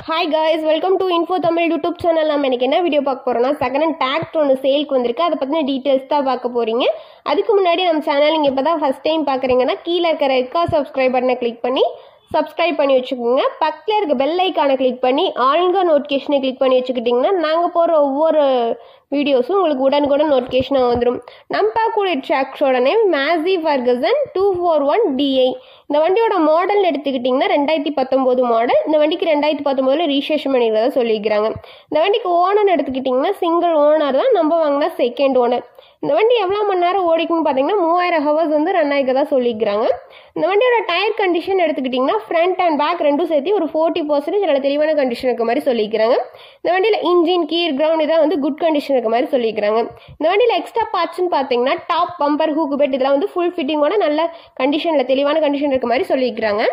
Hi guys, welcome to Info Tamil YouTube channel. நம்ம இன்னைக்கு என்ன வீடியோ பார்க்க போறோம்னா செகண்ட் ஹேண்ட் டிராக்டர் ஒன்று சேல்க்கு வந்திருக்கு. அதை பத்தின டீடைல்ஸ் தான் பார்க்க போறீங்க. அதுக்கு முன்னாடி நம்ம சேனல் நீங்க இப்பதான் ஃபர்ஸ்ட் டைம் பார்க்கறீங்கன்னா கீழ இருக்கிற ரெட் கலர் சப்ஸ்கிரைப் பட்டனை கிளிக் பண்ணி சப்ஸ்கிரைப் பண்ணி வச்சுக்கோங்க. பக்கத்தில் இருக்க பெல் ஐக்கானை கிளிக் பண்ணி ஆல்ங்க நோட்டிஃபிகேஷனை கிளிக் பண்ணி வச்சுக்கிட்டிங்கன்னா நாங்கள் போகிற ஒவ்வொரு வீடியோஸும் உங்களுக்கு உடனுக்குடன் நோட்டிஃபிகேஷனாக வந்துடும். நம்ம பார்க்கக்கூடிய டிராக்டரோட நேம் மேசி ஃபர்கசன் 241DI. இந்த வண்டியோட மாடல் எடுத்துக்கிட்டிங்கன்னா 2019 மாடல். இந்த வண்டிக்கு 2019 ரிஜிஸ்ட்ரேஷன் பண்ணிக்கிறதா சொல்லியிருக்கிறாங்க. இந்த வண்டிக்கு ஓனர் எடுத்துக்கிட்டிங்கன்னா சிங்கிள் ஓனர் தான், நம்ம வாங்கினா செகண்ட் ஓனர். இந்த வண்டி எவ்வளோ மணி நேரம் ஓடிக்குன்னு பார்த்தீங்கன்னா 3000 ஹவர்ஸ் வந்து ரன் ஆகிக்கிறதா சொல்லியிருக்கிறாங்க. இந்த வண்டியோட டயர் கண்டிஷன் எடுத்துக்கிட்டிங்கன்னா ஃப்ரண்ட் அண்ட் பேக் ரெண்டும் சேர்த்து ஒரு 40% நல்ல தெளிவான கண்டிஷன் இருக்க மாதிரி சொல்லியிருக்கிறாங்க. இந்த வண்டியில் இன்ஜின் கீர் கிரவுண்ட் இதான் வந்து குட் கண்டிஷன் இருக்க மாதிரி சொல்லியிருக்கிறாங்க. இந்த வண்டியில் எக்ஸ்ட்ரா பார்ட்ஸ்ன்னு பார்த்தீங்கன்னா டாப் பம்பர் ஹூக் பெட் இதெல்லாம் வந்து ஃபுல் ஃபிட்டிங்கோட நல்ல கண்டிஷனில் தெளிவான கண்டிஷன் இருக்க மாதிரி சொல்லியிருக்கிறாங்க.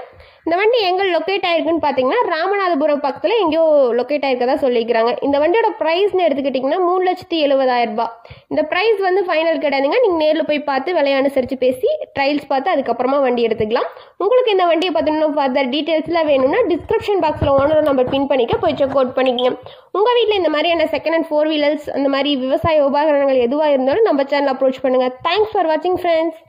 இந்த வண்டி எங்கே லொக்கேட் ஆயிருக்குன்னு பார்த்தீங்கன்னா ராமநாதபுரம் பக்கத்தில் எங்கேயோ லொக்கேட் ஆயிருக்கதா சொல்லியிருக்கிறாங்க. இந்த வண்டியோட ப்ரைஸ்னு எடுத்துக்கிட்டிங்கன்னா 3,70,000 ரூபாய். இந்த ப்ரைஸ் வந்து ஃபைனல் கிடையாதுங்க. நீங்கள் நேரில் போய் பார்த்து விலையை அனுசரித்து பேசி ட்ரையல்ஸ் பார்த்து அதுக்கப்புறமா வண்டி எடுத்துக்கலாம். உங்களுக்கு இந்த வண்டியை பார்த்தீங்கன்னா ஃபர்தர் டீட்டெயில்ஸ்லாம் வேணும்னா டிஸ்கிரிப்ஷன் பாக்ஸில் ஓனர் நம்பர் பின் பண்ணிக்க போய் செக் அவுட் பண்ணிக்கங்க. உங்கள் வீட்டில் இந்த மாதிரியான செகண்ட் ஹேண்ட் 4 வீலர்ஸ் அந்த மாதிரி விவசாய உபகரணங்கள் எதுவாக இருந்தாலும் நம்ம சேனல் அப்ரோச் பண்ணுங்கள். தேங்க்ஸ் ஃபார் வாட்சிங் ஃப்ரெண்ட்ஸ்.